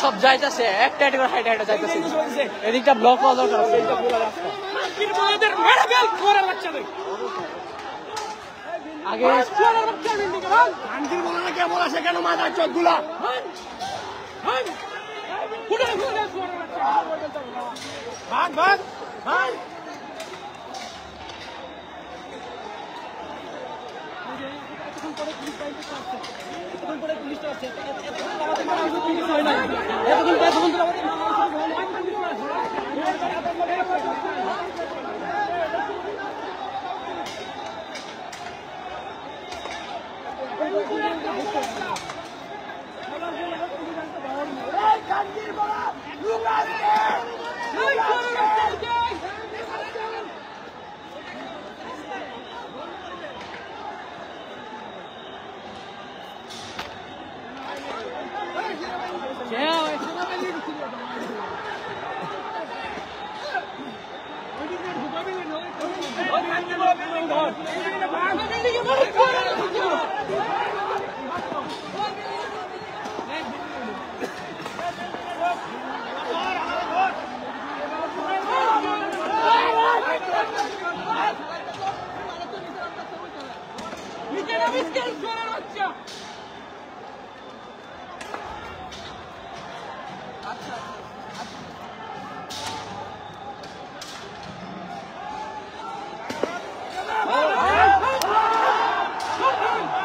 সব যাইতেছে একটা একটা হাইট হাইট যাইতেছে এদিকটা ব্লক হওয়া দরকার আছে আগে কেমন আছে কেন মাথার চোখগুলা ভাগ ভাগ ভাগ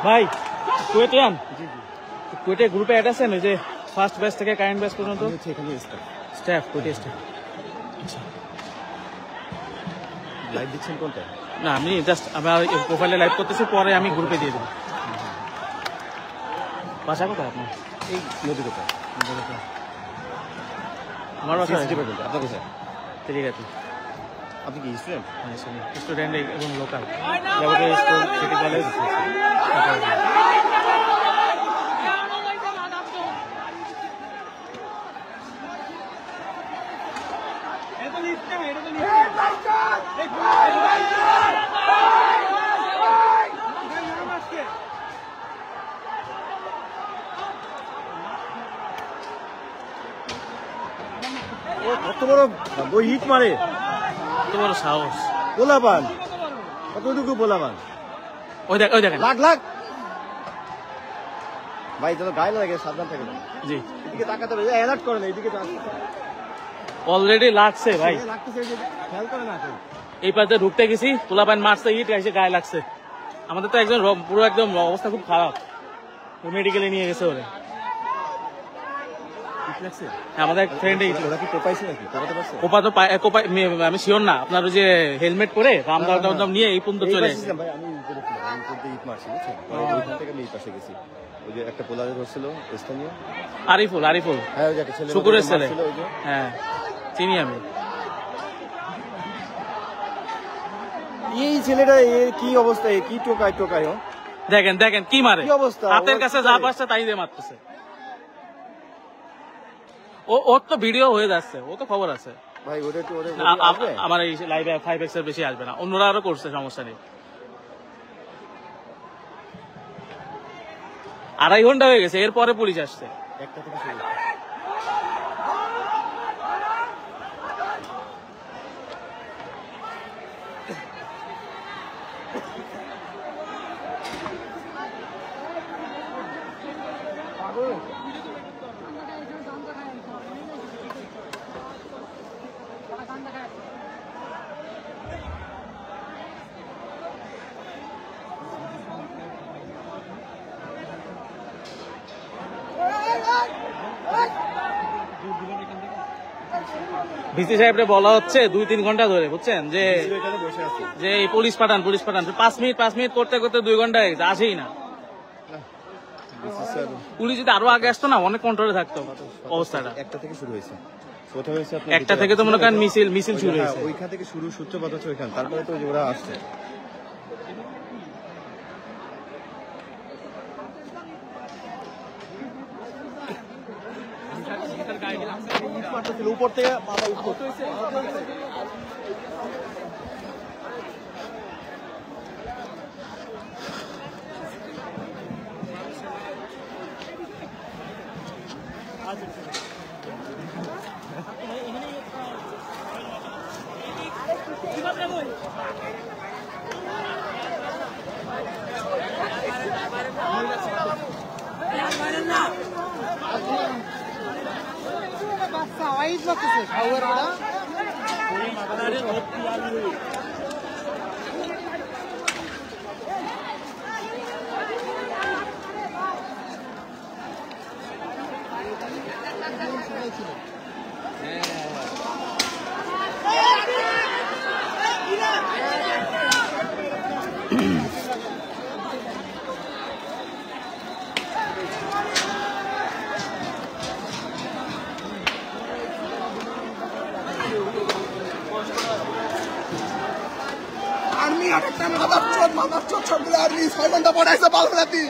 ভাই কুয়েটে কুয়েটে গ্রুপে অ্যাড আছেন ওই যে ফার্স্ট ব্যাচ থেকে কারেন্ট ব্যাচ পর্যন্ত স্টাফ কুয়েটে স্টাফ লাইভ দিচ্ছেন কোনটা না আমি জাস্ট আমার প্রোফাইলে লাইভ করতেছি পরে আমি গ্রুপে দিয়ে দেবো বাসা কোথায় আপনার এই নদী কোথায় আমার বাসা আপনার কোথায় ঠিক আছে আপনি কি স্টুডেন্ট স্টুডেন্ট এবং লোকাল স্কুল সিটি কলেজ কত বড় বই হিট মারে কত বড় সাহস পোলাপান কতটুকু পোলাপান ওই দেখ ওই দেখেন লাখ লাখ ভাই যেন গায়ে লাগে সাবধান থাকে জি এদিকে তাকাতে হবে অ্যালার্ট করেন এইদিকে অলরেডি লাগছে ভাই লাগতেছে খেয়াল করে না এই পাশে ঢুকতে গেছি পোলাপান মারছে ইট এসে গায়ে লাগছে আমাদের তো একজন পুরো একদম অবস্থা খুব খারাপ মেডিকেলে নিয়ে গেছে ওরে আমাদের আমি শিওর না আপনার ওই যে হেলমেট পরে রামদাম নিয়ে এই পর্যন্ত চলে আসছে আরিফুল আরিফুল শুকুরের ছেলে হ্যাঁ চিনি আমি এই ছেলেটা কি অবস্থা কি টোকায় টোকায় দেখেন দেখেন কি মারে অবস্থা হাতের কাছে যা পাচ্ছে তাই দিয়ে মারতেছে ওর তো ভিডিও হয়ে যাচ্ছে ও তো খবর আছে ভাই আমার এই লাইভে 5x এর বেশি আসবে না অন্যরা আরো করছে সমস্যা নেই 2.5 ঘন্টা হয়ে গেছে এরপরে পুলিশ আসছে 1টা থেকে শুরু ভিসি সাহেবরে বলা হচ্ছে 2-3 ঘন্টা ধরে, বুঝছেন, যে বসে আছে, যে এই পুলিশ পাঠান 5 মিনিট করতে করতে 2 ঘন্টা হয়ে গেছে, আসেই না। পুলিশ যদি আরো আগে আসতো না, অনেক কন্ট্রোলে থাকতো অবস্থাটা। একটা থেকে শুরু হয়েছে, কোথাও হয়েছে একটা থেকে তো মনে করেন মিছিল শুরু হয়েছে, ওইখান থেকে শুরু, সূত্রপাত হচ্ছে ওইখান, তারপরে তো ওরা আসছে। উপর থেকে আর্মি আরেকটা মাদার চোদ সবগুলো আর্মি 6 ঘন্টা পড়াইছে বালরাতি।